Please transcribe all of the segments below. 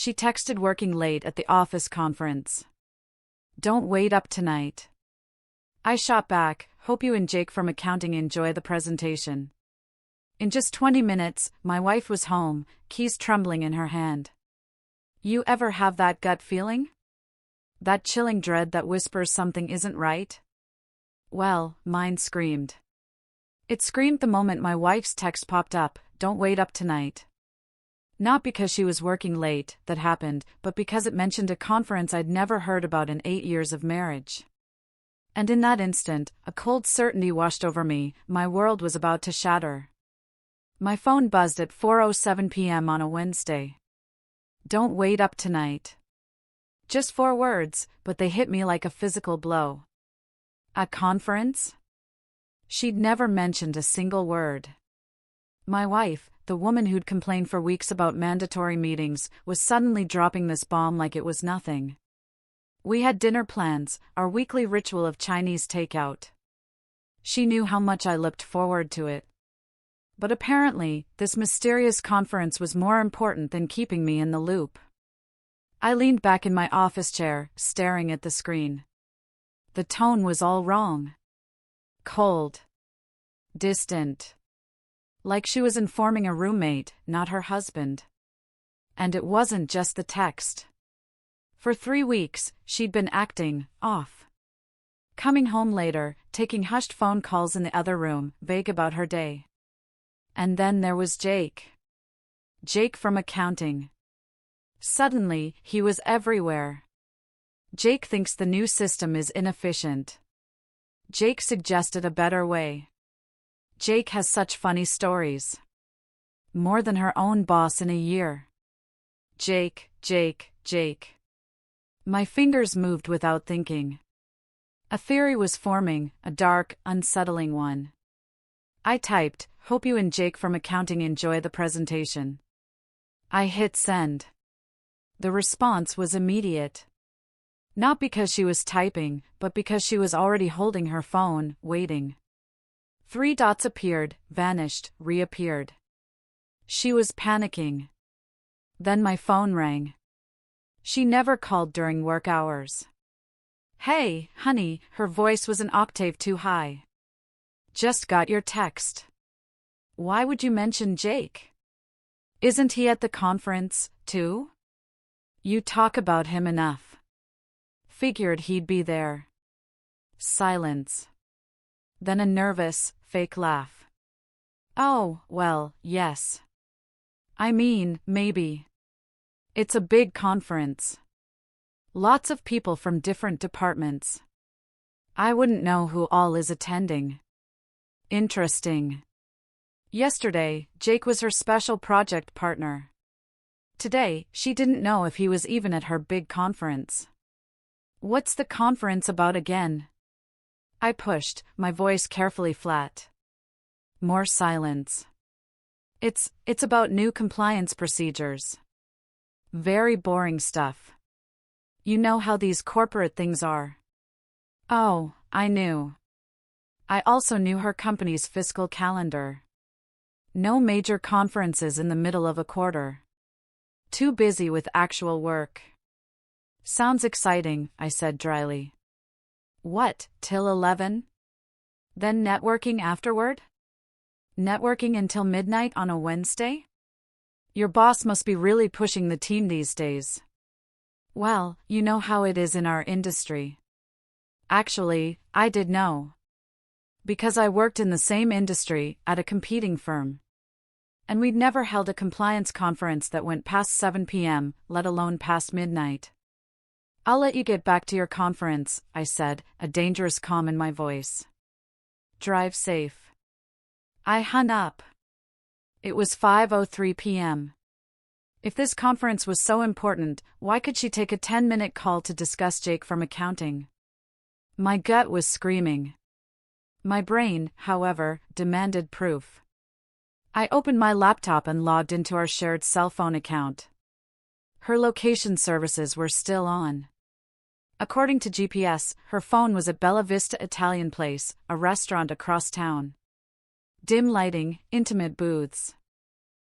She texted working late at the office conference. Don't wait up tonight. I shot back, hope you and Jake from accounting enjoy the presentation. In just 20 minutes, my wife was home, keys trembling in her hand. You ever have that gut feeling? That chilling dread that whispers something isn't right? Well, mine screamed. It screamed the moment my wife's text popped up, don't wait up tonight. Not because she was working late, that happened, but because it mentioned a conference I'd never heard about in 8 years of marriage. And in that instant, a cold certainty washed over me, my world was about to shatter. My phone buzzed at 4:07 p.m. on a Wednesday. Don't wait up tonight. Just 4 words, but they hit me like a physical blow. A conference? She'd never mentioned a single word. My wife, the woman who'd complained for weeks about mandatory meetings, was suddenly dropping this bomb like it was nothing. We had dinner plans, our weekly ritual of Chinese takeout. She knew how much I looked forward to it. But apparently, this mysterious conference was more important than keeping me in the loop. I leaned back in my office chair, staring at the screen. The tone was all wrong. Cold. Distant. Like she was informing a roommate, not her husband. And it wasn't just the text. For 3 weeks, she'd been acting off. Coming home later, taking hushed phone calls in the other room, vague about her day. And then there was Jake. Jake from accounting. Suddenly, he was everywhere. Jake thinks the new system is inefficient. Jake suggested a better way. Jake has such funny stories. More than her own boss in a year. Jake. My fingers moved without thinking. A theory was forming, a dark, unsettling one. I typed, hope you and Jake from accounting enjoy the presentation. I hit send. The response was immediate. Not because she was typing, but because she was already holding her phone, waiting. 3 dots appeared, vanished, reappeared. She was panicking. Then my phone rang. She never called during work hours. Hey, honey, her voice was an octave too high. Just got your text. Why would you mention Jake? Isn't he at the conference, too? You talk about him enough. Figured he'd be there. Silence. Then a nervous, fake laugh. Oh, well, yes. I mean, maybe. It's a big conference. Lots of people from different departments. I wouldn't know who all is attending. Interesting. Yesterday, Jake was her special project partner. Today, she didn't know if he was even at her big conference. What's the conference about again? I pushed, my voice carefully flat. More silence. It's about new compliance procedures. Very boring stuff. You know how these corporate things are. Oh, I knew. I also knew her company's fiscal calendar. No major conferences in the middle of a quarter. Too busy with actual work. Sounds exciting, I said dryly. What, till 11? Then networking afterward? Networking until midnight on a Wednesday? Your boss must be really pushing the team these days. Well, you know how it is in our industry. Actually, I did know. Because I worked in the same industry, at a competing firm. And we'd never held a compliance conference that went past 7 p.m., let alone past midnight. I'll let you get back to your conference, I said, a dangerous calm in my voice. Drive safe. I hung up. It was 5:03 p.m. If this conference was so important, why could she take a 10-minute call to discuss Jake from accounting? My gut was screaming. My brain, however, demanded proof. I opened my laptop and logged into our shared cell phone account. Her location services were still on. According to GPS, her phone was at Bella Vista Italian Place, a restaurant across town. Dim lighting, intimate booths.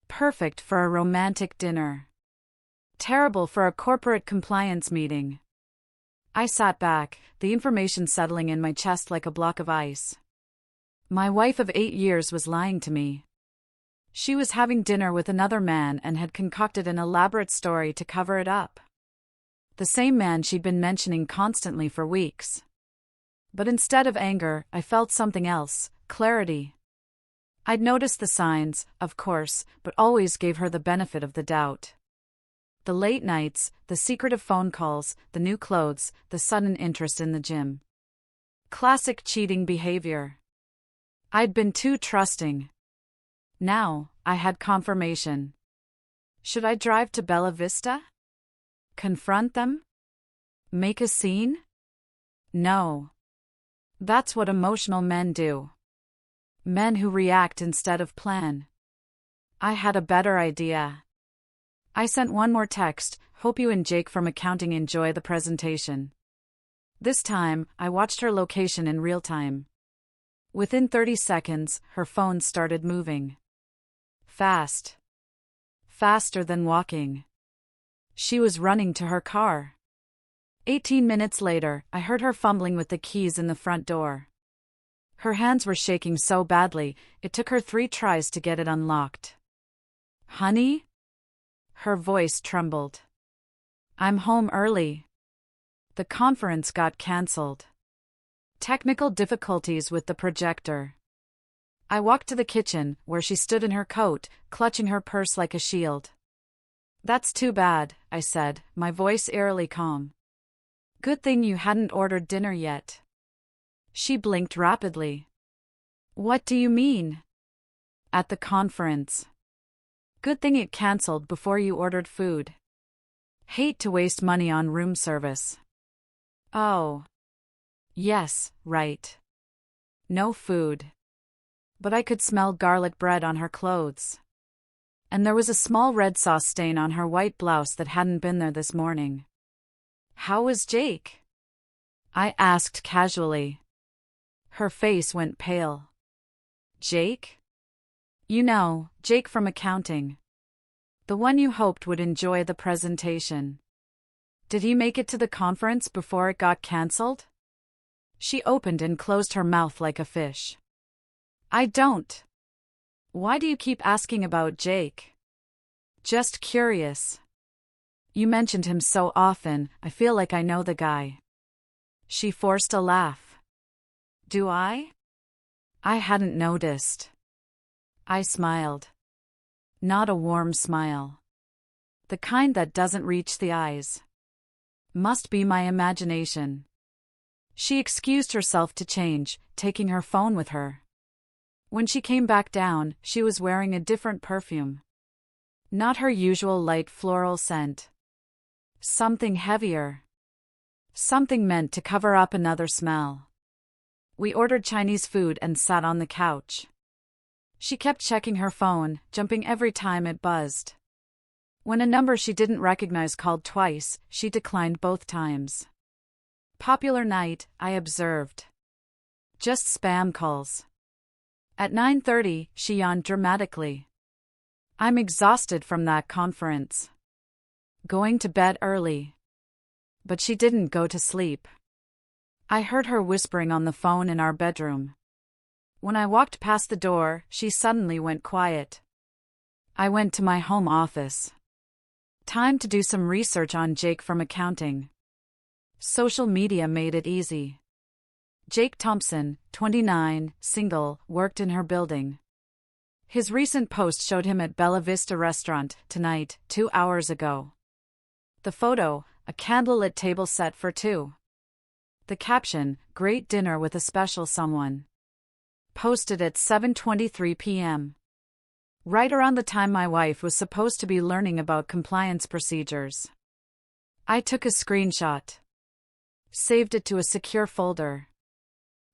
Perfect for a romantic dinner. Terrible for a corporate compliance meeting. I sat back, the information settling in my chest like a block of ice. My wife of 8 years was lying to me. She was having dinner with another man and had concocted an elaborate story to cover it up. The same man she'd been mentioning constantly for weeks. But instead of anger, I felt something else, clarity. I'd noticed the signs, of course, but always gave her the benefit of the doubt. The late nights, the secretive phone calls, the new clothes, the sudden interest in the gym. Classic cheating behavior. I'd been too trusting. Now, I had confirmation. Should I drive to Bella Vista? Confront them? Make a scene? No. That's what emotional men do. Men who react instead of plan. I had a better idea. I sent one more text, hope you and Jake from accounting enjoy the presentation. This time, I watched her location in real time. Within 30 seconds, her phone started moving. Fast. Faster than walking. She was running to her car. 18 minutes later, I heard her fumbling with the keys in the front door. Her hands were shaking so badly, it took her 3 tries to get it unlocked. Honey? Her voice trembled. I'm home early. The conference got cancelled. Technical difficulties with the projector. I walked to the kitchen, where she stood in her coat, clutching her purse like a shield. That's too bad, I said, my voice eerily calm. Good thing you hadn't ordered dinner yet. She blinked rapidly. What do you mean? At the conference. Good thing it cancelled before you ordered food. Hate to waste money on room service. Oh. Yes, right. No food. But I could smell garlic bread on her clothes. And there was a small red sauce stain on her white blouse that hadn't been there this morning. How was Jake? I asked casually. Her face went pale. Jake? You know, Jake from accounting. The one you hoped would enjoy the presentation. Did he make it to the conference before it got cancelled? She opened and closed her mouth like a fish. I don't. Why do you keep asking about Jake? Just curious. You mentioned him so often, I feel like I know the guy. She forced a laugh. Do I? I hadn't noticed. I smiled. Not a warm smile. The kind that doesn't reach the eyes. Must be my imagination. She excused herself to change, taking her phone with her. When she came back down, she was wearing a different perfume. Not her usual light floral scent. Something heavier. Something meant to cover up another smell. We ordered Chinese food and sat on the couch. She kept checking her phone, jumping every time it buzzed. When a number she didn't recognize called twice, she declined both times. Popular night, I observed. Just spam calls. At 9:30, she yawned dramatically. I'm exhausted from that conference. Going to bed early. But she didn't go to sleep. I heard her whispering on the phone in our bedroom. When I walked past the door, she suddenly went quiet. I went to my home office. Time to do some research on Jake from accounting. Social media made it easy. Jake Thompson, 29, single, worked in her building. His recent post showed him at Bella Vista restaurant tonight, 2 hours ago. The photo, a candlelit table set for 2. The caption, great dinner with a special someone. Posted at 7:23 p.m. Right around the time my wife was supposed to be learning about compliance procedures. I took a screenshot. Saved it to a secure folder.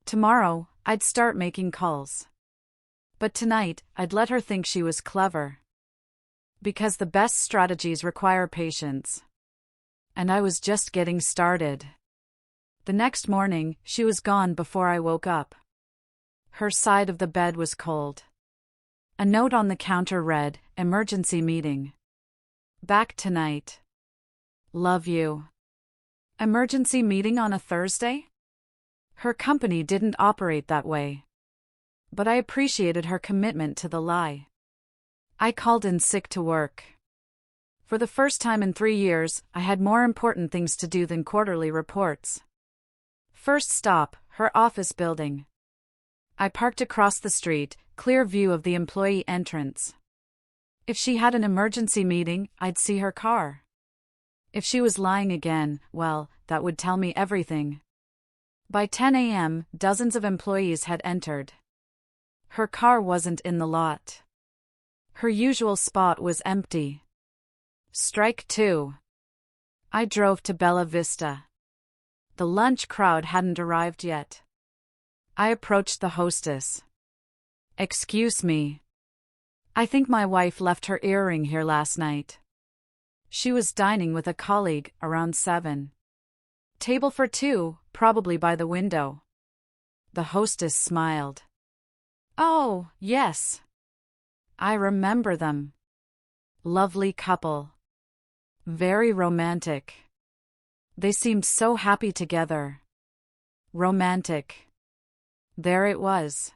Tomorrow, I'd start making calls. But tonight, I'd let her think she was clever. Because the best strategies require patience. And I was just getting started. The next morning, she was gone before I woke up. Her side of the bed was cold. A note on the counter read, emergency meeting. Back tonight. Love you. Emergency meeting on a Thursday? Her company didn't operate that way. But I appreciated her commitment to the lie. I called in sick to work. For the first time in 3 years, I had more important things to do than quarterly reports. First stop, her office building. I parked across the street, clear view of the employee entrance. If she had an emergency meeting, I'd see her car. If she was lying again, well, that would tell me everything. By 10 a.m., dozens of employees had entered. Her car wasn't in the lot. Her usual spot was empty. Strike 2. I drove to Bella Vista. The lunch crowd hadn't arrived yet. I approached the hostess. Excuse me. I think my wife left her earring here last night. She was dining with a colleague around 7. Table for 2, probably by the window. The hostess smiled. Oh, yes. I remember them. Lovely couple. Very romantic. They seemed so happy together. Romantic. There it was.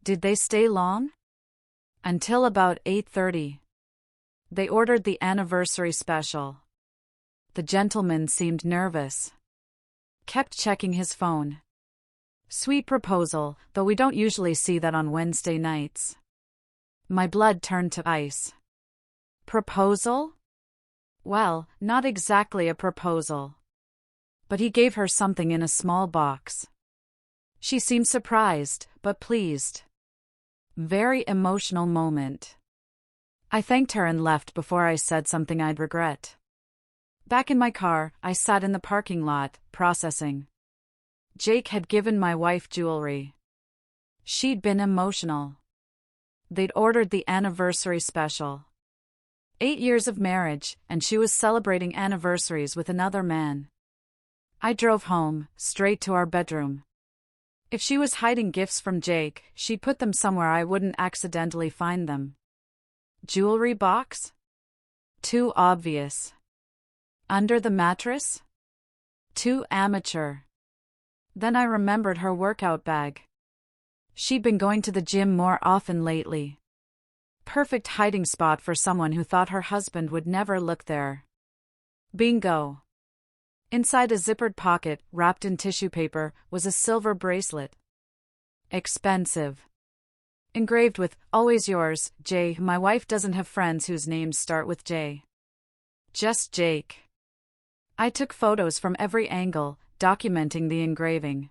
Did they stay long? Until about 8:30. They ordered the anniversary special. The gentleman seemed nervous. Kept checking his phone. Sweet proposal, though we don't usually see that on Wednesday nights. My blood turned to ice. Proposal? Well, not exactly a proposal. But he gave her something in a small box. She seemed surprised, but pleased. Very emotional moment. I thanked her and left before I said something I'd regret. Back in my car, I sat in the parking lot, processing. Jake had given my wife jewelry. She'd been emotional. They'd ordered the anniversary special. 8 years of marriage, and she was celebrating anniversaries with another man. I drove home, straight to our bedroom. If she was hiding gifts from Jake, she'd put them somewhere I wouldn't accidentally find them. Jewelry box? Too obvious. Under the mattress? Too amateur. Then I remembered her workout bag. She'd been going to the gym more often lately. Perfect hiding spot for someone who thought her husband would never look there. Bingo. Inside a zippered pocket, wrapped in tissue paper, was a silver bracelet. Expensive. Engraved with, "Always yours, J." My wife doesn't have friends whose names start with J. Just Jake. I took photos from every angle, documenting the engraving.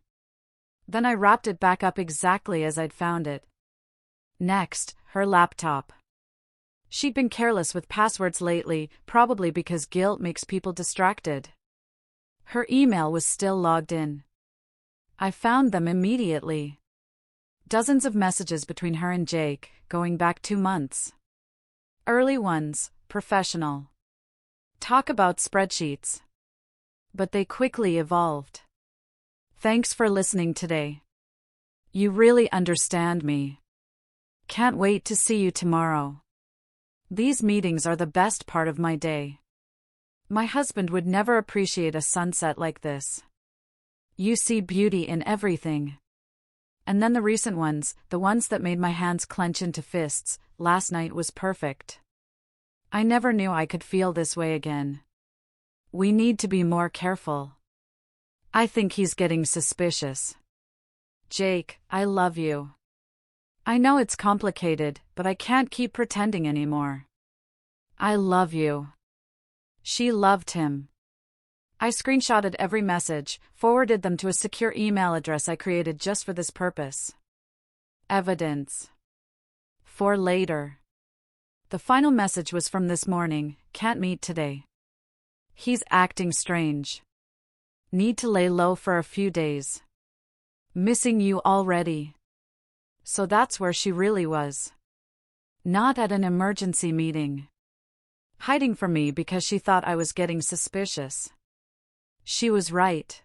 Then I wrapped it back up exactly as I'd found it. Next, her laptop. She'd been careless with passwords lately, probably because guilt makes people distracted. Her email was still logged in. I found them immediately. Dozens of messages between her and Jake, going back 2 months. Early ones, professional. Talk about spreadsheets. But they quickly evolved. Thanks for listening today. You really understand me. Can't wait to see you tomorrow. These meetings are the best part of my day. My husband would never appreciate a sunset like this. You see beauty in everything. And then the recent ones, the ones that made my hands clench into fists. Last night was perfect. I never knew I could feel this way again. We need to be more careful. I think he's getting suspicious. Jake, I love you. I know it's complicated, but I can't keep pretending anymore. I love you. She loved him. I screenshotted every message, forwarded them to a secure email address I created just for this purpose. Evidence. For later. The final message was from this morning, "Can't meet today. He's acting strange. Need to lay low for a few days. Missing you already." So that's where she really was. Not at an emergency meeting. Hiding from me because she thought I was getting suspicious. She was right.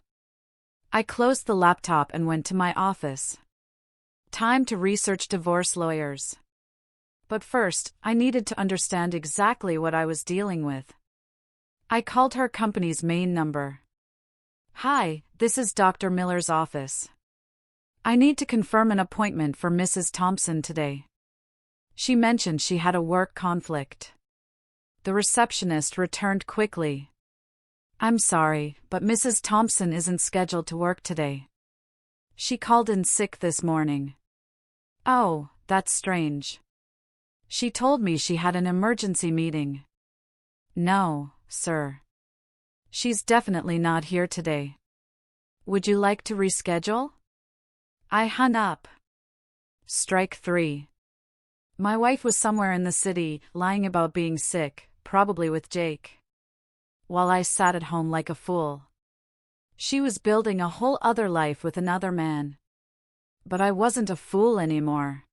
I closed the laptop and went to my office. Time to research divorce lawyers. But first, I needed to understand exactly what I was dealing with. I called her company's main number. Hi, this is Dr. Miller's office. I need to confirm an appointment for Mrs. Thompson today. She mentioned she had a work conflict. The receptionist returned quickly. I'm sorry, but Mrs. Thompson isn't scheduled to work today. She called in sick this morning. Oh, that's strange. She told me she had an emergency meeting. No, sir. She's definitely not here today. Would you like to reschedule? I hung up. Strike 3. My wife was somewhere in the city, lying about being sick, probably with Jake. While I sat at home like a fool. She was building a whole other life with another man. But I wasn't a fool anymore.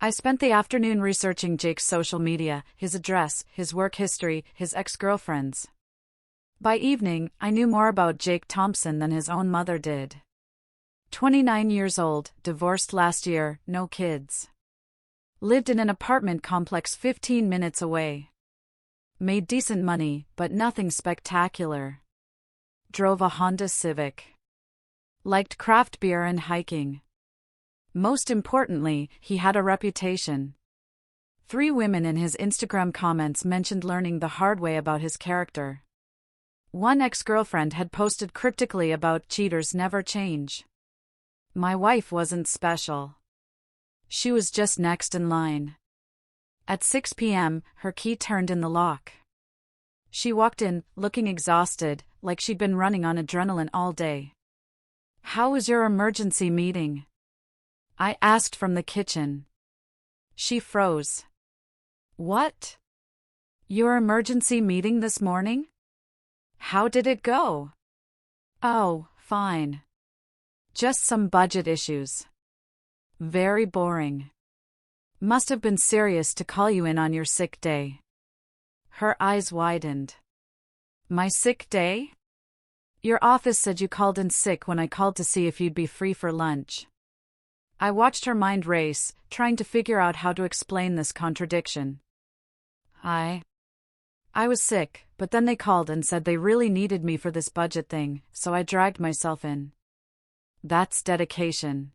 I spent the afternoon researching Jake's social media, his address, his work history, his ex-girlfriends. By evening, I knew more about Jake Thompson than his own mother did. 29 years old, divorced last year, no kids. Lived in an apartment complex 15 minutes away. Made decent money, but nothing spectacular. Drove a Honda Civic. Liked craft beer and hiking. Most importantly, he had a reputation. 3 women in his Instagram comments mentioned learning the hard way about his character. One ex-girlfriend had posted cryptically about cheaters never change. My wife wasn't special. She was just next in line. At 6 p.m., her key turned in the lock. She walked in, looking exhausted, like she'd been running on adrenaline all day. How was your emergency meeting? I asked from the kitchen. She froze. What? Your emergency meeting this morning? How did it go? Oh, fine. Just some budget issues. Very boring. Must have been serious to call you in on your sick day. Her eyes widened. My sick day? Your office said you called in sick when I called to see if you'd be free for lunch. I watched her mind race, trying to figure out how to explain this contradiction. I was sick, but then they called and said they really needed me for this budget thing, so I dragged myself in. That's dedication.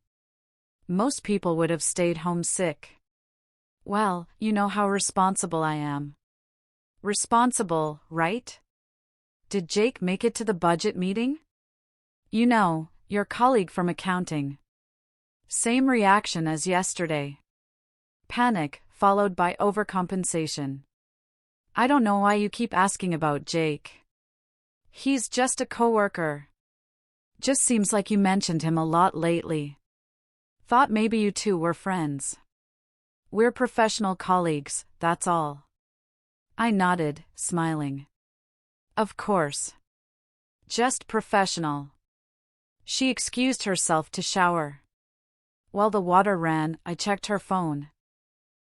Most people would have stayed home sick. Well, you know how responsible I am. Responsible, right? Did Jake make it to the budget meeting? You know, your colleague from accounting. Same reaction as yesterday. Panic, followed by overcompensation. I don't know why you keep asking about Jake. He's just a coworker. Just seems like you mentioned him a lot lately. Thought maybe you two were friends. We're professional colleagues, that's all. I nodded, smiling. Of course. Just professional. She excused herself to shower. While the water ran, I checked her phone.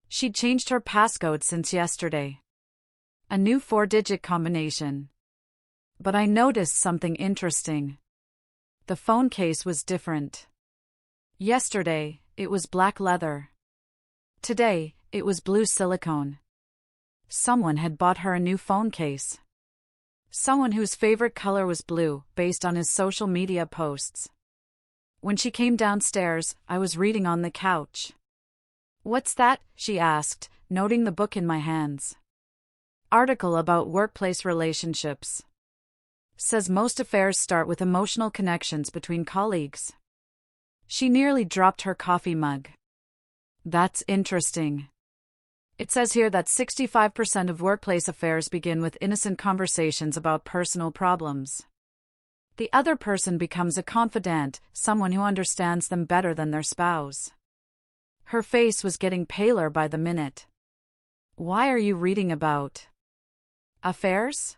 She'd changed her passcode since yesterday. A new 4-digit combination. But I noticed something interesting. The phone case was different. Yesterday, it was black leather. Today, it was blue silicone. Someone had bought her a new phone case. Someone whose favorite color was blue, based on his social media posts. When she came downstairs, I was reading on the couch. What's that? She asked, noting the book in my hands. Article about workplace relationships. Says most affairs start with emotional connections between colleagues. She nearly dropped her coffee mug. That's interesting. It says here that 65% of workplace affairs begin with innocent conversations about personal problems. The other person becomes a confidant, someone who understands them better than their spouse. Her face was getting paler by the minute. Why are you reading about affairs?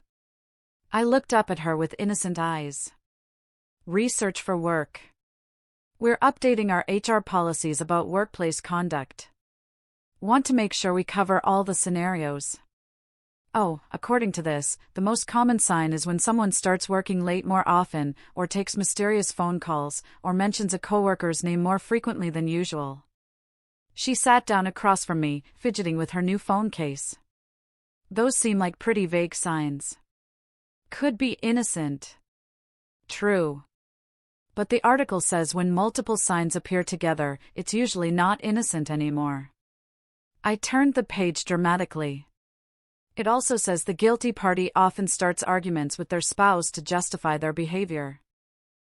I looked up at her with innocent eyes. Research for work. We're updating our HR policies about workplace conduct. Want to make sure we cover all the scenarios. Oh, according to this, the most common sign is when someone starts working late more often, or takes mysterious phone calls, or mentions a coworker's name more frequently than usual. She sat down across from me, fidgeting with her new phone case. Those seem like pretty vague signs. Could be innocent. True. But the article says when multiple signs appear together, it's usually not innocent anymore. I turned the page dramatically. It also says the guilty party often starts arguments with their spouse to justify their behavior.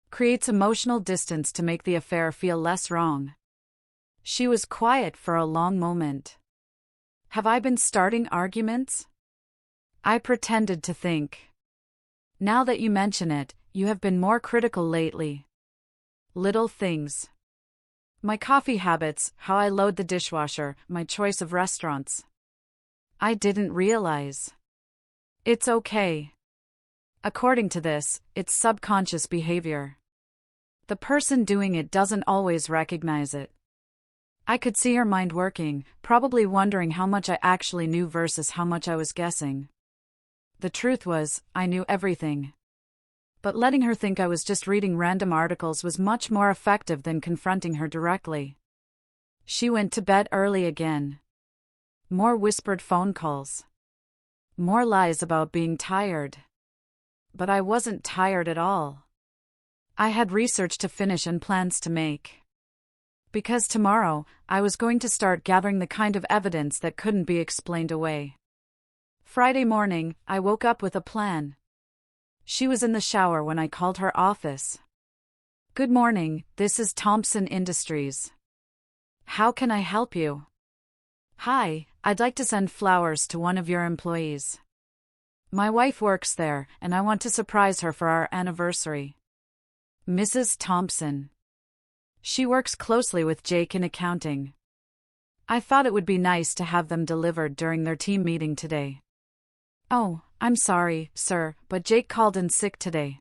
Creates emotional distance to make the affair feel less wrong. She was quiet for a long moment. Have I been starting arguments? I pretended to think. Now that you mention it, you have been more critical lately. Little things. My coffee habits, how I load the dishwasher, my choice of restaurants. I didn't realize. It's okay. According to this, it's subconscious behavior. The person doing it doesn't always recognize it. I could see her mind working, probably wondering how much I actually knew versus how much I was guessing. The truth was, I knew everything. But letting her think I was just reading random articles was much more effective than confronting her directly. She went to bed early again. More whispered phone calls. More lies about being tired. But I wasn't tired at all. I had research to finish and plans to make. Because tomorrow, I was going to start gathering the kind of evidence that couldn't be explained away. Friday morning, I woke up with a plan. She was in the shower when I called her office. Good morning, this is Thompson Industries. How can I help you? Hi, I'd like to send flowers to one of your employees. My wife works there, and I want to surprise her for our anniversary. Mrs. Thompson. She works closely with Jake in accounting. I thought it would be nice to have them delivered during their team meeting today. Oh, I'm sorry, sir, but Jake called in sick today.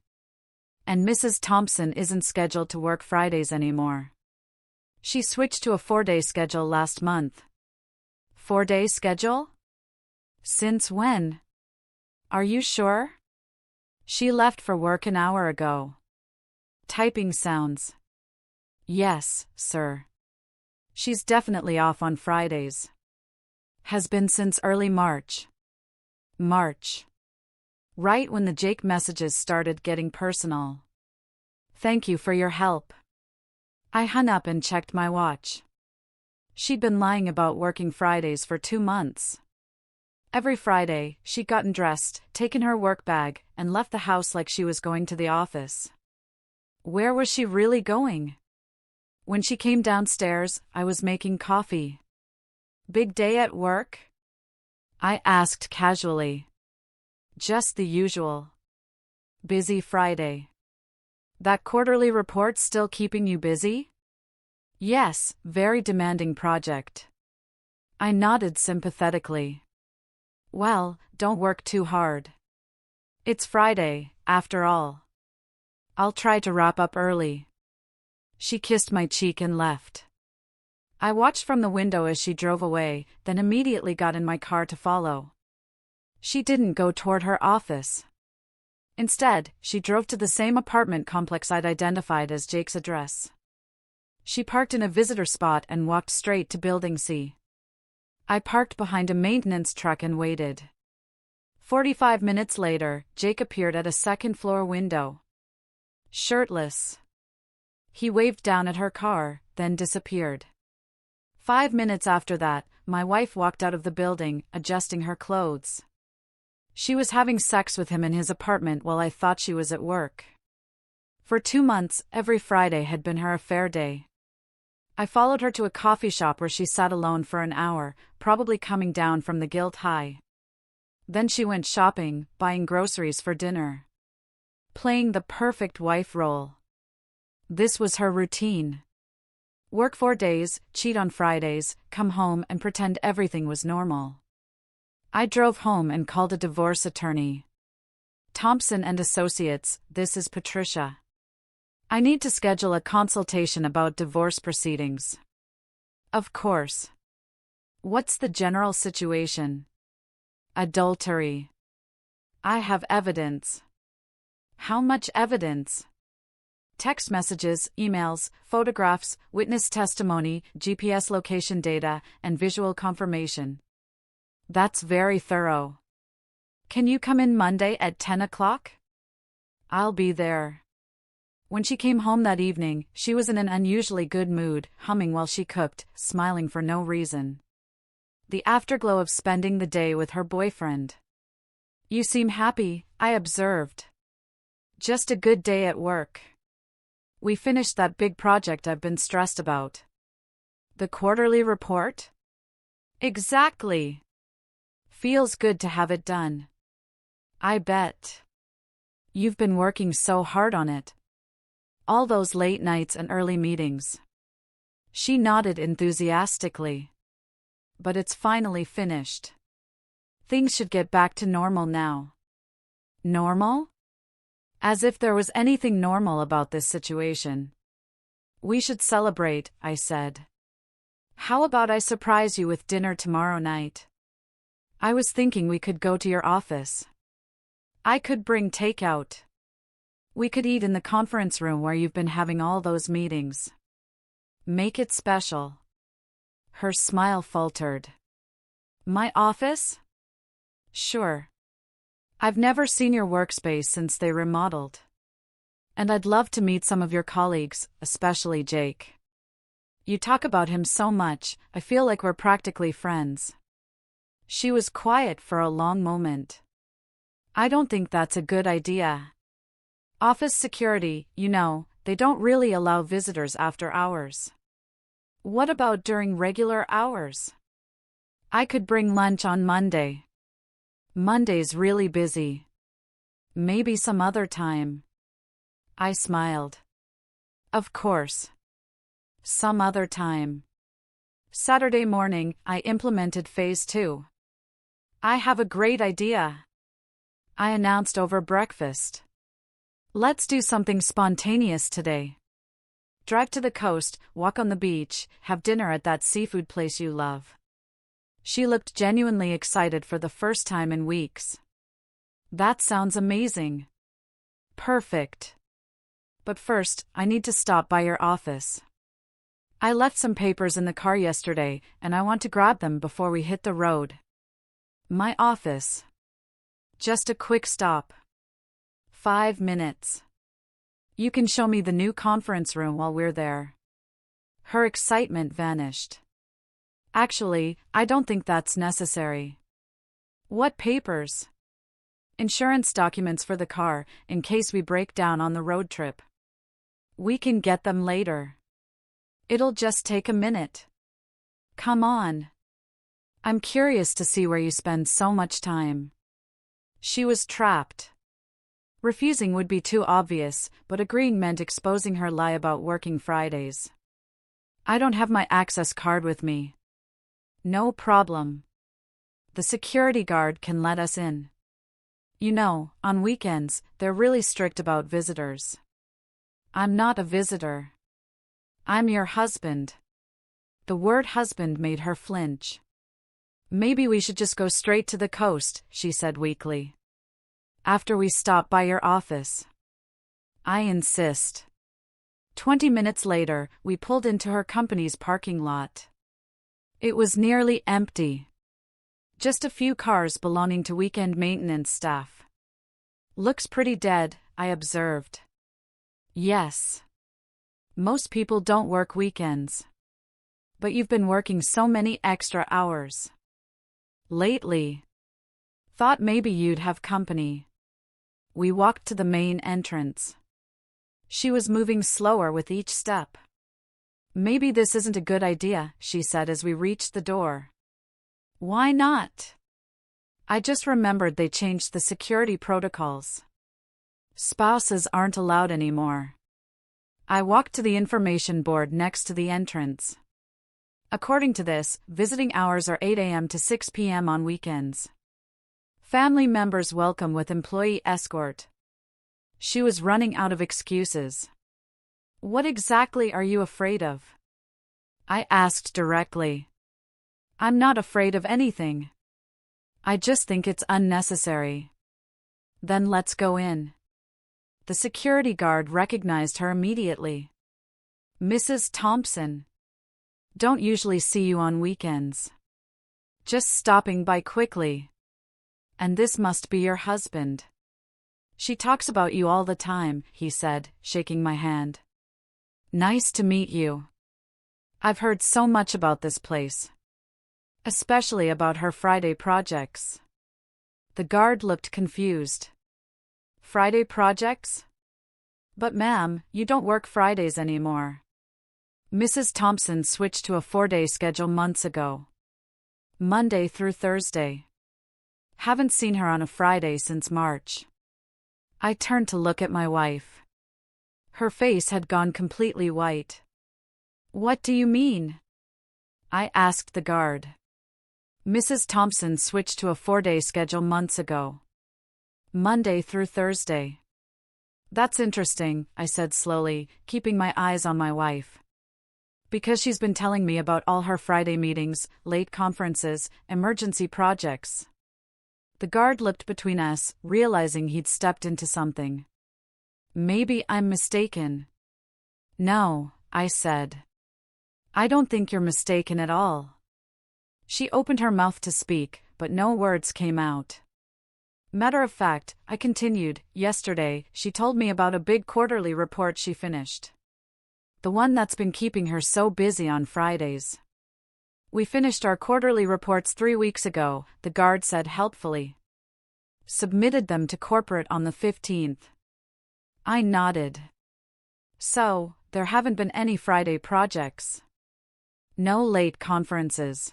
And Mrs. Thompson isn't scheduled to work Fridays anymore. She switched to a 4-day schedule last month. 4-day schedule? Since when? Are you sure? She left for work an hour ago. Typing sounds. Yes, sir. She's definitely off on Fridays. Has been since early March. March. Right when the Jake messages started getting personal. Thank you for your help. I hung up and checked my watch. She'd been lying about working Fridays for 2 months. Every Friday, she'd gotten dressed, taken her work bag, and left the house like she was going to the office. Where was she really going? When she came downstairs, I was making coffee. Big day at work? I asked casually. Just the usual. Busy Friday. That quarterly report still keeping you busy? Yes, very demanding project. I nodded sympathetically. Well, don't work too hard. It's Friday, after all. I'll try to wrap up early. She kissed my cheek and left. I watched from the window as she drove away, then immediately got in my car to follow. She didn't go toward her office. Instead, she drove to the same apartment complex I'd identified as Jake's address. She parked in a visitor spot and walked straight to Building C. I parked behind a maintenance truck and waited. 45 minutes later, Jake appeared at a second-floor window. Shirtless. He waved down at her car, then disappeared. 5 minutes after that, my wife walked out of the building, adjusting her clothes. She was having sex with him in his apartment while I thought she was at work. For 2 months, every Friday had been her affair day. I followed her to a coffee shop where she sat alone for an hour, probably coming down from the guilt high. Then she went shopping, buying groceries for dinner. Playing the perfect wife role. This was her routine. Work 4 days, cheat on Fridays, come home and pretend everything was normal. I drove home and called a divorce attorney. Thompson and Associates, this is Patricia. I need to schedule a consultation about divorce proceedings. Of course. What's the general situation? Adultery. I have evidence. How much evidence? Text messages, emails, photographs, witness testimony, GPS location data, and visual confirmation. That's very thorough. Can you come in Monday at 10 o'clock? I'll be there. When she came home that evening, she was in an unusually good mood, humming while she cooked, smiling for no reason. The afterglow of spending the day with her boyfriend. You seem happy, I observed. Just a good day at work. We finished that big project I've been stressed about. The quarterly report? Exactly. Feels good to have it done. I bet. You've been working so hard on it. All those late nights and early meetings. She nodded enthusiastically. But it's finally finished. Things should get back to normal now. Normal? As if there was anything normal about this situation. We should celebrate, I said. How about I surprise you with dinner tomorrow night? I was thinking we could go to your office. I could bring takeout. We could eat in the conference room where you've been having all those meetings. Make it special. Her smile faltered. My office? Sure. I've never seen your workspace since they remodeled. And I'd love to meet some of your colleagues, especially Jake. You talk about him so much, I feel like we're practically friends. She was quiet for a long moment. I don't think that's a good idea. Office security, you know, they don't really allow visitors after hours. What about during regular hours? I could bring lunch on Monday. Monday's really busy. Maybe some other time. I smiled. Of course. Some other time. Saturday morning, I implemented phase 2. I have a great idea. I announced over breakfast. Let's do something spontaneous today. Drive to the coast, walk on the beach, have dinner at that seafood place you love. She looked genuinely excited for the first time in weeks. That sounds amazing. Perfect. But first, I need to stop by your office. I left some papers in the car yesterday, and I want to grab them before we hit the road. My office. Just a quick stop. 5 minutes. You can show me the new conference room while we're there. Her excitement vanished. Actually, I don't think that's necessary. What papers? Insurance documents for the car, in case we break down on the road trip. We can get them later. It'll just take a minute. Come on. I'm curious to see where you spend so much time. She was trapped. Refusing would be too obvious, but agreeing meant exposing her lie about working Fridays. I don't have my access card with me. No problem. The security guard can let us in. You know, on weekends, they're really strict about visitors. I'm not a visitor. I'm your husband. The word husband made her flinch. Maybe we should just go straight to the coast, she said weakly. After we stop by your office. I insist. 20 minutes later, we pulled into her company's parking lot. It was nearly empty. Just a few cars belonging to weekend maintenance staff. Looks pretty dead, I observed. Yes. Most people don't work weekends. But you've been working so many extra hours. Lately. Thought maybe you'd have company. We walked to the main entrance. She was moving slower with each step. Maybe this isn't a good idea, she said as we reached the door. Why not? I just remembered they changed the security protocols. Spouses aren't allowed anymore. I walked to the information board next to the entrance. According to this, visiting hours are 8 a.m. to 6 p.m. on weekends. Family members welcome with employee escort. She was running out of excuses. What exactly are you afraid of? I asked directly. I'm not afraid of anything. I just think it's unnecessary. Then let's go in. The security guard recognized her immediately. Mrs. Thompson. Don't usually see you on weekends. Just stopping by quickly. And this must be your husband. She talks about you all the time, he said, shaking my hand. Nice to meet you. I've heard so much about this place. Especially about her Friday projects. The guard looked confused. Friday projects? But ma'am, you don't work Fridays anymore. Mrs. Thompson switched to a 4-day schedule months ago. Monday through Thursday. Haven't seen her on a Friday since March. I turned to look at my wife. Her face had gone completely white. What do you mean? I asked the guard. Mrs. Thompson switched to a 4-day schedule months ago. Monday through Thursday. That's interesting, I said slowly, keeping my eyes on my wife. Because she's been telling me about all her Friday meetings, late conferences, emergency projects. The guard looked between us, realizing he'd stepped into something. Maybe I'm mistaken. No, I said. I don't think you're mistaken at all. She opened her mouth to speak, but no words came out. Matter of fact, I continued, yesterday, she told me about a big quarterly report she finished. The one that's been keeping her so busy on Fridays. We finished our quarterly reports 3 weeks ago, the guard said helpfully. Submitted them to corporate on the 15th. I nodded. So, there haven't been any Friday projects. No late conferences.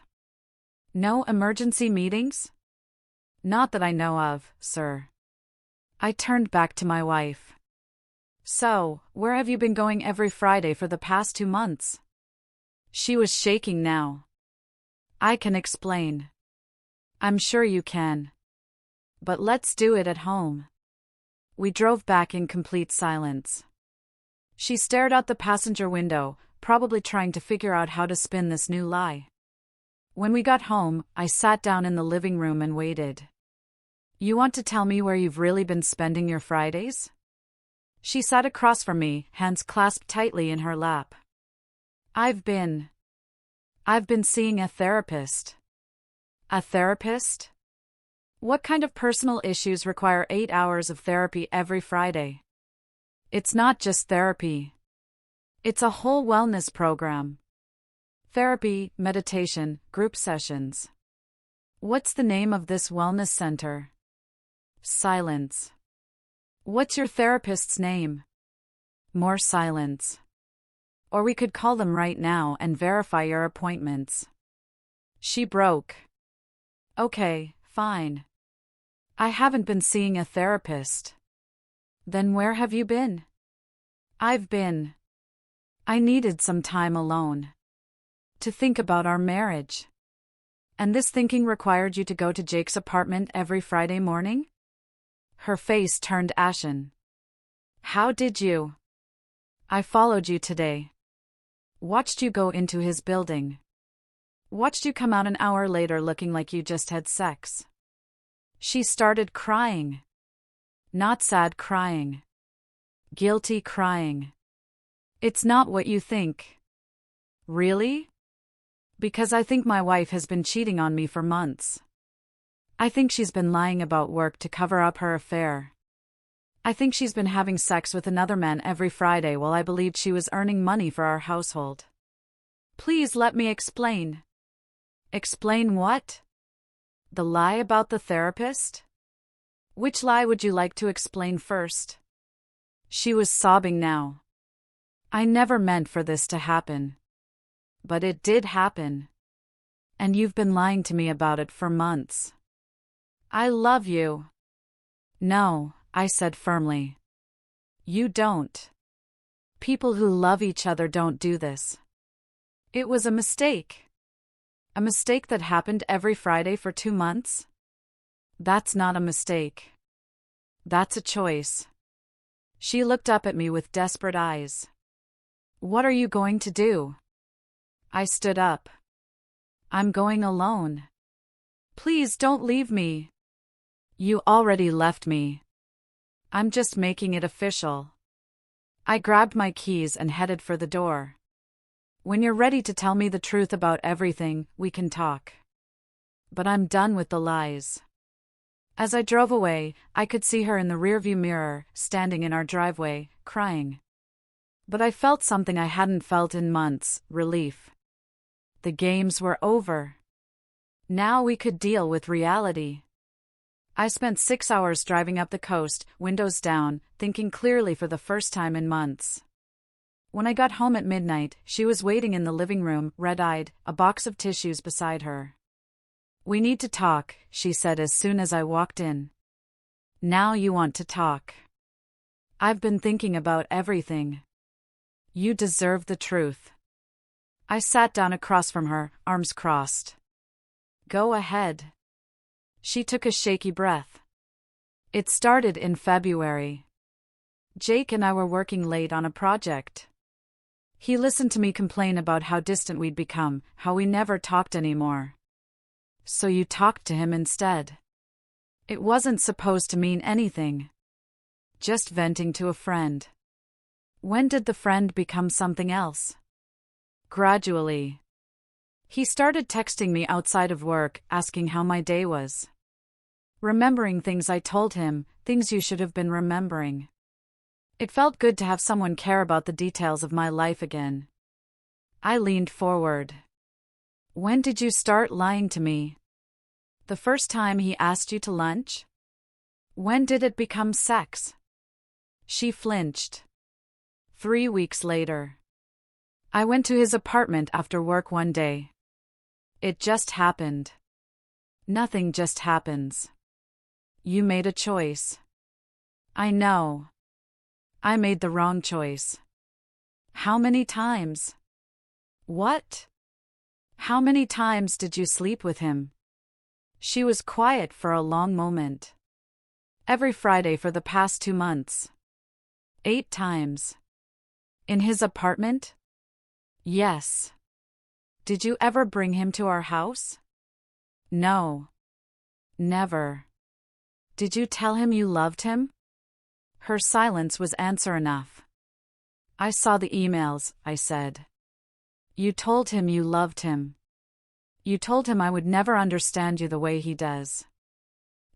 No emergency meetings? Not that I know of, sir. I turned back to my wife. So, where have you been going every Friday for the past 2 months? She was shaking now. I can explain. I'm sure you can. But let's do it at home. We drove back in complete silence. She stared out the passenger window, probably trying to figure out how to spin this new lie. When we got home, I sat down in the living room and waited. You want to tell me where you've really been spending your Fridays? She sat across from me, hands clasped tightly in her lap. I've been seeing a therapist. A therapist? What kind of personal issues require 8 hours of therapy every Friday? It's not just therapy. It's a whole wellness program. Therapy, meditation, group sessions. What's the name of this wellness center? Silence. What's your therapist's name? More silence. Or we could call them right now and verify your appointments. She broke. Okay, fine. I haven't been seeing a therapist. Then where have you been? I needed some time alone. To think about our marriage. And this thinking required you to go to Jake's apartment every Friday morning? Her face turned ashen. How did you? I followed you today. Watched you go into his building. Watched you come out an hour later looking like you just had sex. She started crying. Not sad crying. Guilty crying. It's not what you think. Really? Because I think my wife has been cheating on me for months. I think she's been lying about work to cover up her affair. I think she's been having sex with another man every Friday while I believed she was earning money for our household. Please let me explain. Explain what? The lie about the therapist? Which lie would you like to explain first? She was sobbing now. I never meant for this to happen. But it did happen. And you've been lying to me about it for months. I love you. No, I said firmly. You don't. People who love each other don't do this. It was a mistake. A mistake that happened every Friday for 2 months? That's not a mistake. That's a choice. She looked up at me with desperate eyes. What are you going to do? I stood up. I'm going alone. Please don't leave me. You already left me. I'm just making it official. I grabbed my keys and headed for the door. When you're ready to tell me the truth about everything, we can talk. But I'm done with the lies. As I drove away, I could see her in the rearview mirror, standing in our driveway, crying. But I felt something I hadn't felt in months: relief. The games were over. Now we could deal with reality. I spent 6 hours driving up the coast, windows down, thinking clearly for the first time in months. When I got home at midnight, she was waiting in the living room, red-eyed, a box of tissues beside her. "We need to talk," she said as soon as I walked in. "Now you want to talk." "I've been thinking about everything." "You deserve the truth." I sat down across from her, arms crossed. "Go ahead." She took a shaky breath. "It started in February. Jake and I were working late on a project. He listened to me complain about how distant we'd become, how we never talked anymore. So you talked to him instead. It wasn't supposed to mean anything. Just venting to a friend. When did the friend become something else?" "Gradually. He started texting me outside of work, asking how my day was. Remembering things I told him, things you should have been remembering. It felt good to have someone care about the details of my life again." I leaned forward. "When did you start lying to me?" "The first time he asked you to lunch?" "When did it become sex?" She flinched. 3 weeks later. I went to his apartment after work one day. It just happened. Nothing just happens. You made a choice. I know. I made the wrong choice. How many times? What? How many times did you sleep with him? She was quiet for a long moment. Every Friday for the past 2 months. 8 times. In his apartment? Yes. Did you ever bring him to our house? No. Never. Did you tell him you loved him? Her silence was answer enough. I saw the emails, I said. You told him you loved him. You told him I would never understand you the way he does.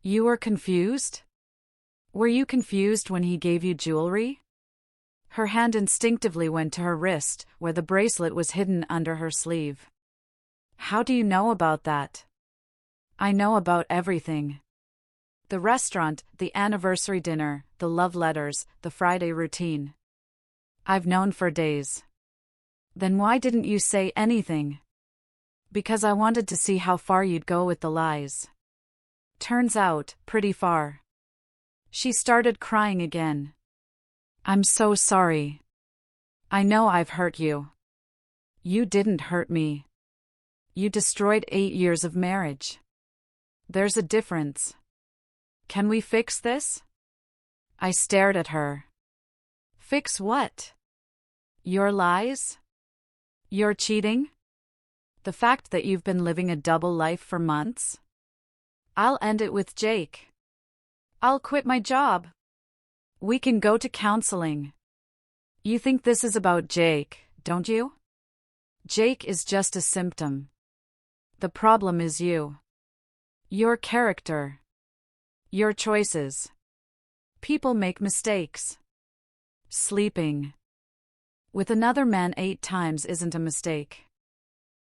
You were confused? Were you confused when he gave you jewelry? Her hand instinctively went to her wrist, where the bracelet was hidden under her sleeve. How do you know about that? I know about everything. The restaurant, the anniversary dinner, the love letters, the Friday routine. I've known for days. Then why didn't you say anything? Because I wanted to see how far you'd go with the lies. Turns out, pretty far. She started crying again. I'm so sorry. I know I've hurt you. You didn't hurt me. You destroyed 8 years of marriage. There's a difference. Can we fix this? I stared at her. Fix what? Your lies? Your cheating? The fact that you've been living a double life for months? I'll end it with Jake. I'll quit my job. We can go to counseling. You think this is about Jake, don't you? Jake is just a symptom. The problem is you. Your character. Your choices. People make mistakes. Sleeping with another man 8 times isn't a mistake.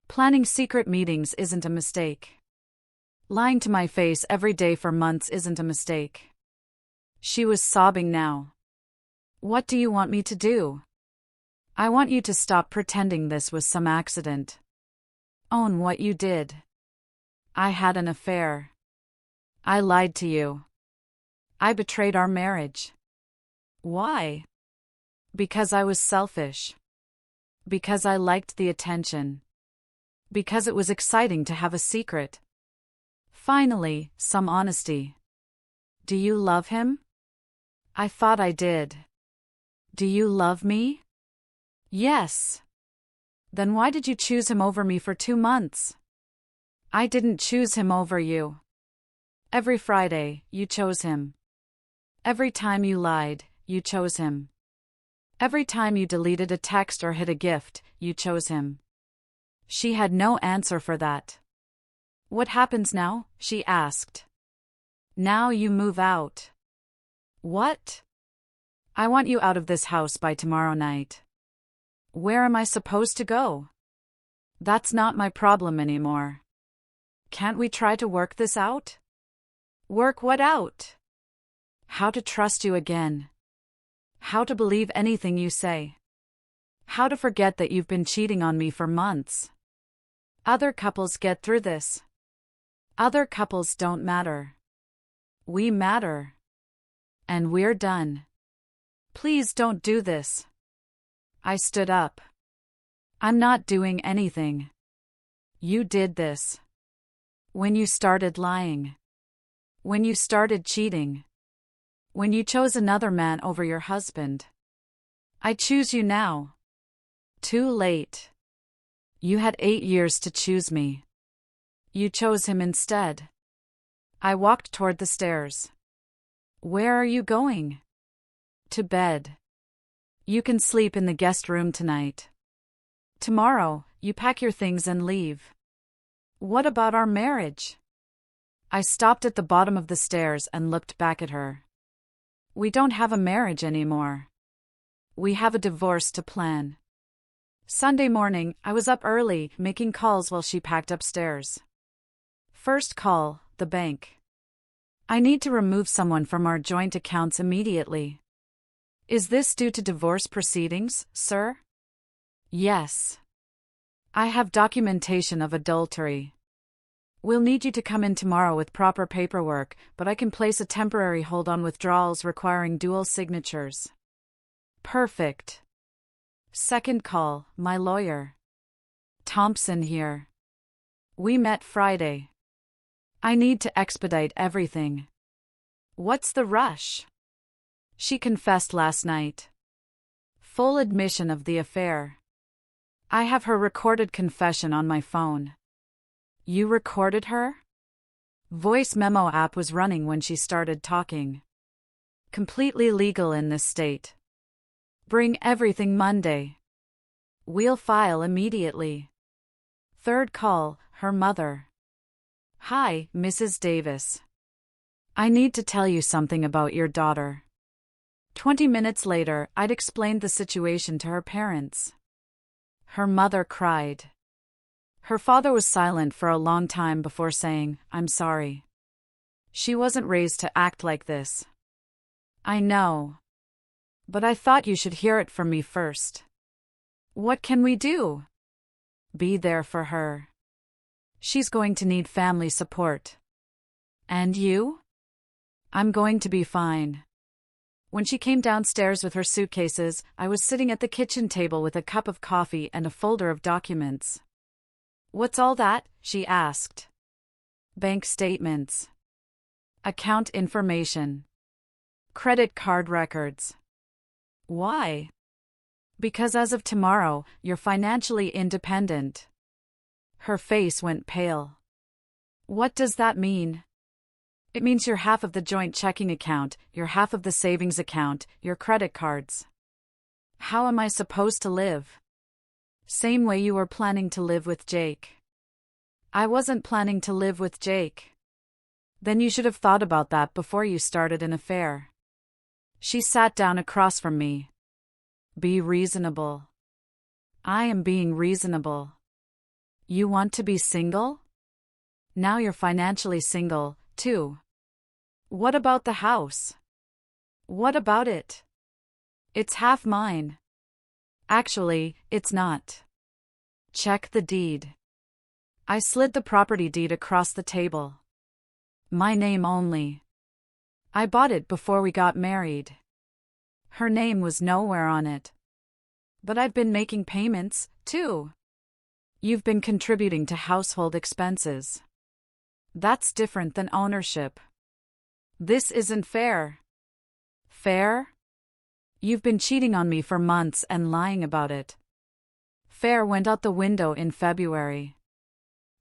Planning secret meetings isn't a mistake. Lying to my face every day for months isn't a mistake. She was sobbing now. What do you want me to do? I want you to stop pretending this was some accident. Own what you did. I had an affair. I lied to you. I betrayed our marriage. Why? Because I was selfish. Because I liked the attention. Because it was exciting to have a secret. Finally, some honesty. Do you love him? I thought I did. Do you love me? Yes. Then why did you choose him over me for 2 months? I didn't choose him over you. Every Friday, you chose him. Every time you lied, you chose him. Every time you deleted a text or hid a gift, you chose him. She had no answer for that. What happens now? She asked. Now you move out. What? I want you out of this house by tomorrow night. Where am I supposed to go? That's not my problem anymore. Can't we try to work this out? Work what out? How to trust you again. How to believe anything you say. How to forget that you've been cheating on me for months. Other couples get through this. Other couples don't matter. We matter. And we're done. Please don't do this. I stood up. I'm not doing anything. You did this. When you started lying. When you started cheating. When you chose another man over your husband. I choose you now. Too late. You had 8 years to choose me. You chose him instead. I walked toward the stairs. Where are you going? To bed. You can sleep in the guest room tonight. Tomorrow, you pack your things and leave. What about our marriage? I stopped at the bottom of the stairs and looked back at her. We don't have a marriage anymore. We have a divorce to plan. Sunday morning, I was up early, making calls while she packed upstairs. First call, the bank. I need to remove someone from our joint accounts immediately. Is this due to divorce proceedings, sir? Yes. I have documentation of adultery. We'll need you to come in tomorrow with proper paperwork, but I can place a temporary hold on withdrawals requiring dual signatures. Perfect. Second call, my lawyer. Thompson here. We met Friday. I need to expedite everything. What's the rush? She confessed last night. Full admission of the affair. I have her recorded confession on my phone. You recorded her? Voice memo app was running when she started talking. Completely legal in this state. Bring everything Monday. We'll file immediately. Third call, her mother. Hi, Mrs. Davis. I need to tell you something about your daughter. 20 minutes later, I'd explained the situation to her parents. Her mother cried. Her father was silent for a long time before saying, I'm sorry. She wasn't raised to act like this. I know. But I thought you should hear it from me first. What can we do? Be there for her. She's going to need family support. And you? I'm going to be fine. When she came downstairs with her suitcases, I was sitting at the kitchen table with a cup of coffee and a folder of documents. What's all that? She asked. Bank statements. Account information. Credit card records. Why? Because as of tomorrow, you're financially independent. Her face went pale. What does that mean? It means you're half of the joint checking account, you're half of the savings account, your credit cards. How am I supposed to live? Same way you were planning to live with Jake. I wasn't planning to live with Jake. Then you should have thought about that before you started an affair. She sat down across from me. Be reasonable. I am being reasonable. You want to be single? Now you're financially single, too. What about the house? What about it? It's half mine. Actually, it's not. Check the deed. I slid the property deed across the table. My name only. I bought it before we got married. Her name was nowhere on it. But I've been making payments, too. You've been contributing to household expenses. That's different than ownership. This isn't fair. Fair? You've been cheating on me for months and lying about it. Fair went out the window in February.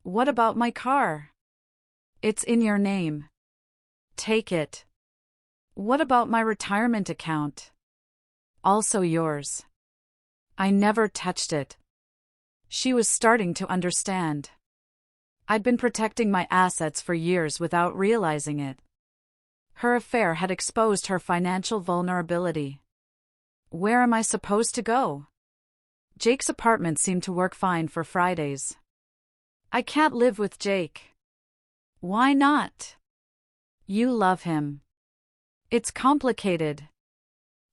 What about my car? It's in your name. Take it. What about my retirement account? Also yours. I never touched it. She was starting to understand. I'd been protecting my assets for years without realizing it. Her affair had exposed her financial vulnerability. Where am I supposed to go? Jake's apartment seemed to work fine for Fridays. I can't live with Jake. Why not? You love him. It's complicated.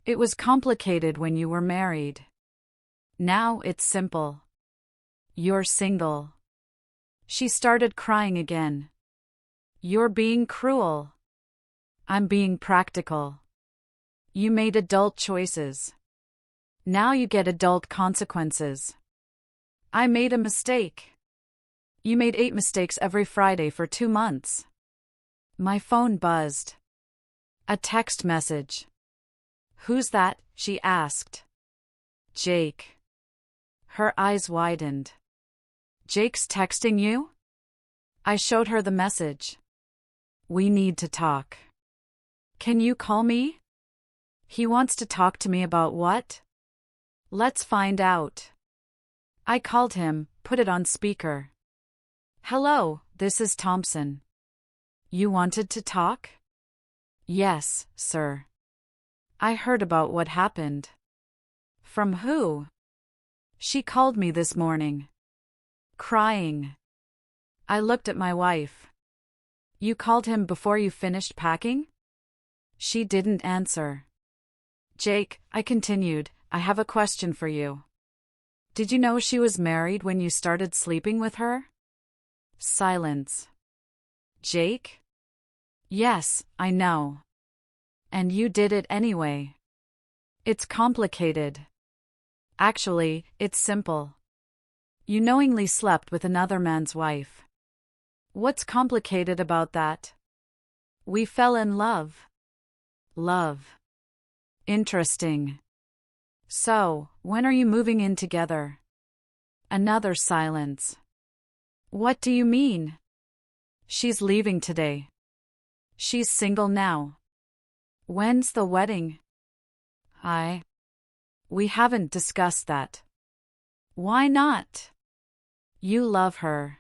It was complicated when you were married. Now it's simple. You're single. She started crying again. You're being cruel. I'm being practical. You made adult choices. Now you get adult consequences. I made a mistake. You made 8 mistakes every Friday for 2 months. My phone buzzed. A text message. Who's that? She asked. Jake. Her eyes widened. Jake's texting you? I showed her the message. We need to talk. Can you call me? He wants to talk to me about what? Let's find out. I called him, put it on speaker. Hello, this is Thompson. You wanted to talk? Yes, sir. I heard about what happened. From who? She called me this morning. Crying. I looked at my wife. You called him before you finished packing? She didn't answer. Jake, I continued, I have a question for you. Did you know she was married when you started sleeping with her? Silence. Jake? Yes, I know. And you did it anyway. It's complicated. Actually, it's simple. You knowingly slept with another man's wife. What's complicated about that? We fell in love. Love. Interesting. So, when are you moving in together? Another silence. What do you mean? She's leaving today. She's single now. When's the wedding? We haven't discussed that. Why not? You love her.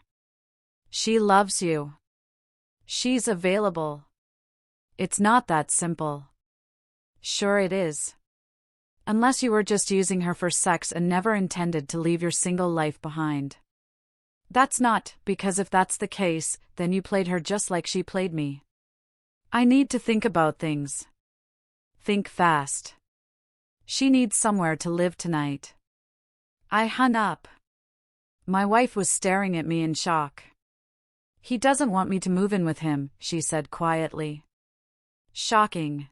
She loves you. She's available. It's not that simple. Sure it is. Unless you were just using her for sex and never intended to leave your single life behind. That's not, because if that's the case, then you played her just like she played me. I need to think about things. Think fast. She needs somewhere to live tonight. I hung up. My wife was staring at me in shock. He doesn't want me to move in with him, she said quietly. Shocking.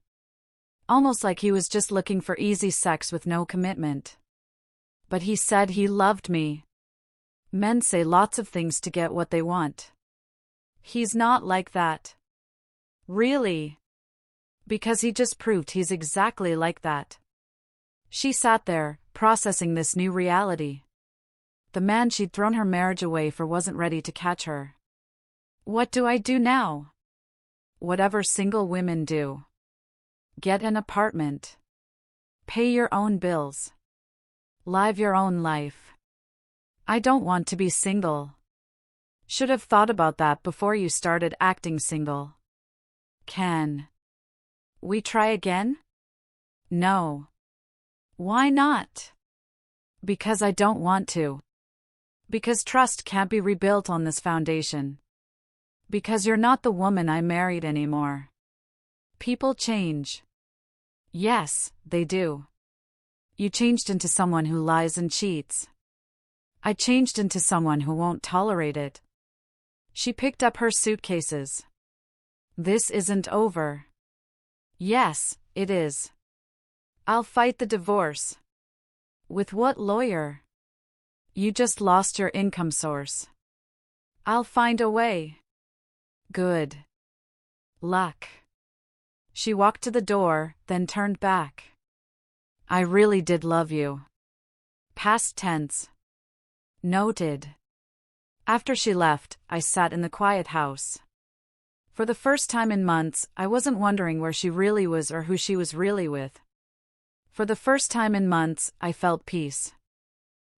Almost like he was just looking for easy sex with no commitment. But he said he loved me. Men say lots of things to get what they want. He's not like that. Really? Because he just proved he's exactly like that. She sat there, processing this new reality. The man she'd thrown her marriage away for wasn't ready to catch her. What do I do now? Whatever single women do. Get an apartment. Pay your own bills. Live your own life. I don't want to be single. Should have thought about that before you started acting single. Can we try again? No. Why not? Because I don't want to. Because trust can't be rebuilt on this foundation. Because you're not the woman I married anymore. People change. Yes, they do. You changed into someone who lies and cheats. I changed into someone who won't tolerate it. She picked up her suitcases. This isn't over. Yes, it is. I'll fight the divorce. With what lawyer? You just lost your income source. I'll find a way. Good luck. She walked to the door, then turned back. I really did love you. Past tense. Noted. After she left, I sat in the quiet house. For the first time in months, I wasn't wondering where she really was or who she was really with. For the first time in months, I felt peace.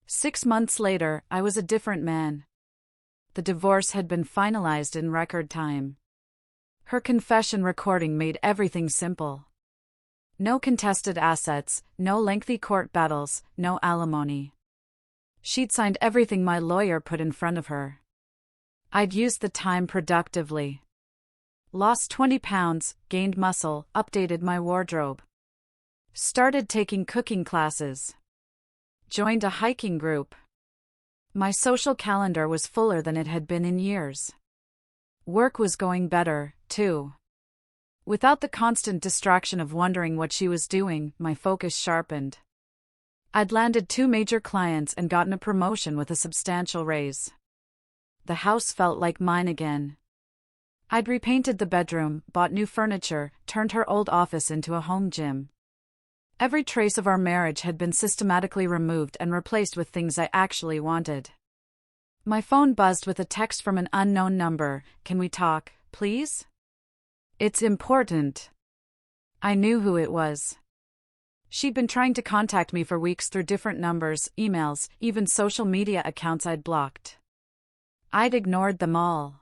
6 months later, I was a different man. The divorce had been finalized in record time. Her confession recording made everything simple. No contested assets, no lengthy court battles, no alimony. She'd signed everything my lawyer put in front of her. I'd used the time productively. Lost 20 pounds, gained muscle, updated my wardrobe. Started taking cooking classes. Joined a hiking group. My social calendar was fuller than it had been in years. Work was going better, too. Without the constant distraction of wondering what she was doing, my focus sharpened. I'd landed 2 major clients and gotten a promotion with a substantial raise. The house felt like mine again. I'd repainted the bedroom, bought new furniture, turned her old office into a home gym. Every trace of our marriage had been systematically removed and replaced with things I actually wanted. My phone buzzed with a text from an unknown number. "Can we talk, please?" "It's important." I knew who it was. She'd been trying to contact me for weeks through different numbers, emails, even social media accounts I'd blocked. I'd ignored them all.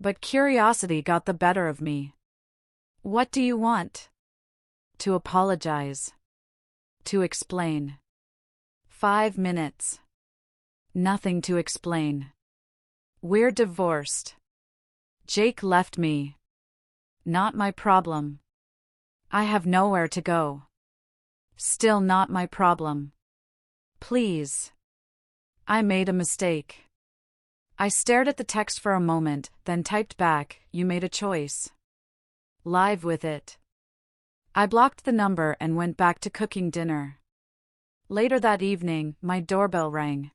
But curiosity got the better of me. "What do you want?" To apologize. To explain. 5 minutes. Nothing to explain. "We're divorced. Jake left me. Not my problem. I have nowhere to go. Still not my problem. Please." I made a mistake. I stared at the text for a moment, then typed back, "You made a choice. Live with it." I blocked the number and went back to cooking dinner. Later that evening, my doorbell rang.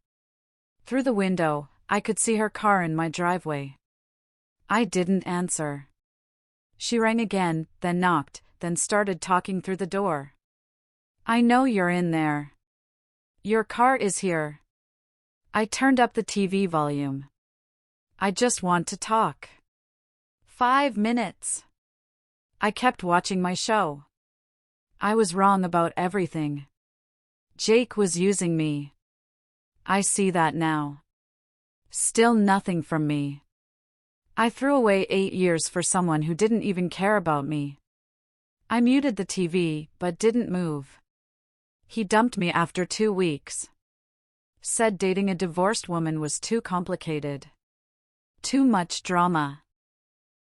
Through the window, I could see her car in my driveway. I didn't answer. She rang again, then knocked, then started talking through the door. "I know you're in there. Your car is here." I turned up the TV volume. "I just want to talk." 5 minutes. I kept watching my show. I was wrong about everything. Jake was using me. I see that now. Still nothing from me. I threw away 8 years for someone who didn't even care about me. I muted the TV, but didn't move. He dumped me after 2 weeks. Said dating a divorced woman was too complicated. Too much drama.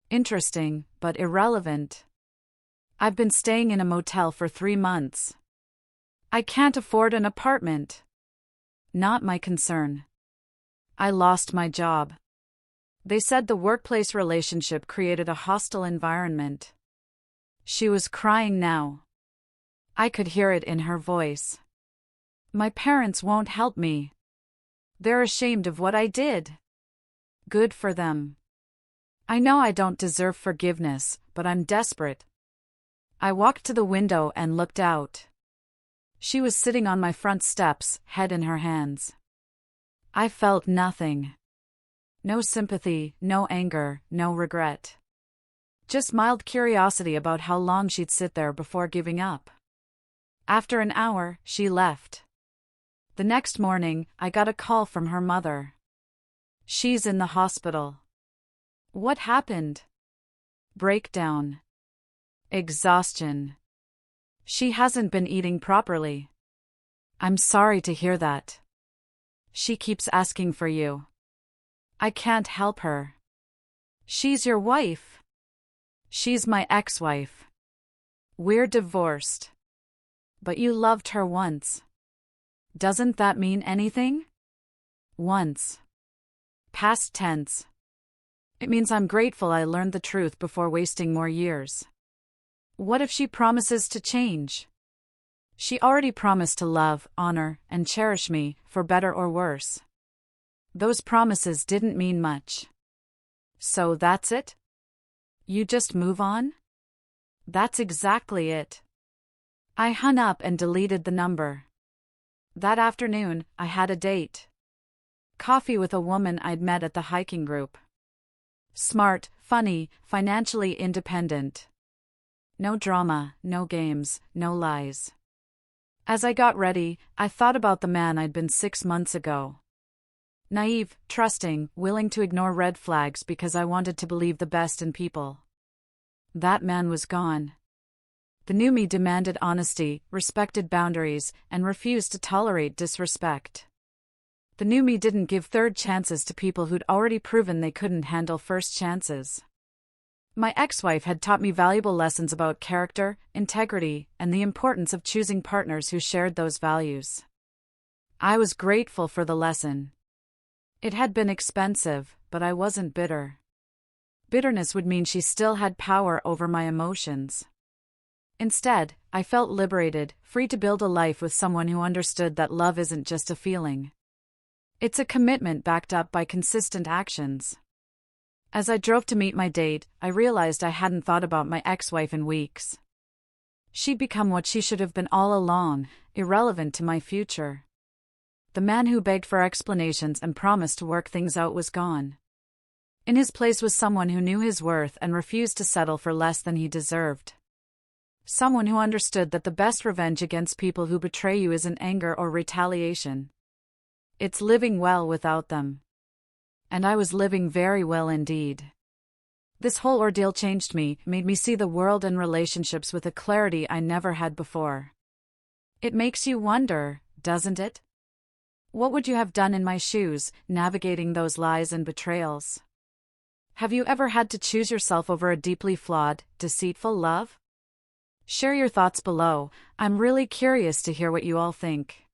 Interesting, but irrelevant. I've been staying in a motel for 3 months. I can't afford an apartment. Not my concern. I lost my job. They said the workplace relationship created a hostile environment. She was crying now. I could hear it in her voice. My parents won't help me. They're ashamed of what I did. Good for them. I know I don't deserve forgiveness, but I'm desperate. I walked to the window and looked out. She was sitting on my front steps, head in her hands. I felt nothing. No sympathy, no anger, no regret. Just mild curiosity about how long she'd sit there before giving up. After an hour, she left. The next morning, I got a call from her mother. "She's in the hospital." "What happened?" "Breakdown. Exhaustion. She hasn't been eating properly." "I'm sorry to hear that. She keeps asking for you." "I can't help her." "She's your wife." "She's my ex-wife. We're divorced." "But you loved her once." "Doesn't that mean anything?" "Once." Past tense. It means I'm grateful I learned the truth before wasting more years. What if she promises to change? She already promised to love, honor, and cherish me, for better or worse. Those promises didn't mean much. So that's it? You just move on? That's exactly it. I hung up and deleted the number. That afternoon, I had a date. Coffee with a woman I'd met at the hiking group. Smart, funny, financially independent. No drama, no games, no lies. As I got ready, I thought about the man I'd been 6 months ago. Naive, trusting, willing to ignore red flags because I wanted to believe the best in people. That man was gone. The new me demanded honesty, respected boundaries, and refused to tolerate disrespect. The new me didn't give third chances to people who'd already proven they couldn't handle first chances. My ex-wife had taught me valuable lessons about character, integrity, and the importance of choosing partners who shared those values. I was grateful for the lesson. It had been expensive, but I wasn't bitter. Bitterness would mean she still had power over my emotions. Instead, I felt liberated, free to build a life with someone who understood that love isn't just a feeling. It's a commitment backed up by consistent actions. As I drove to meet my date, I realized I hadn't thought about my ex-wife in weeks. She'd become what she should have been all along, irrelevant to my future. The man who begged for explanations and promised to work things out was gone. In his place was someone who knew his worth and refused to settle for less than he deserved. Someone who understood that the best revenge against people who betray you isn't anger or retaliation. It's living well without them. And I was living very well indeed. This whole ordeal changed me, made me see the world and relationships with a clarity I never had before. It makes you wonder, doesn't it? What would you have done in my shoes, navigating those lies and betrayals? Have you ever had to choose yourself over a deeply flawed, deceitful love? Share your thoughts below. I'm really curious to hear what you all think.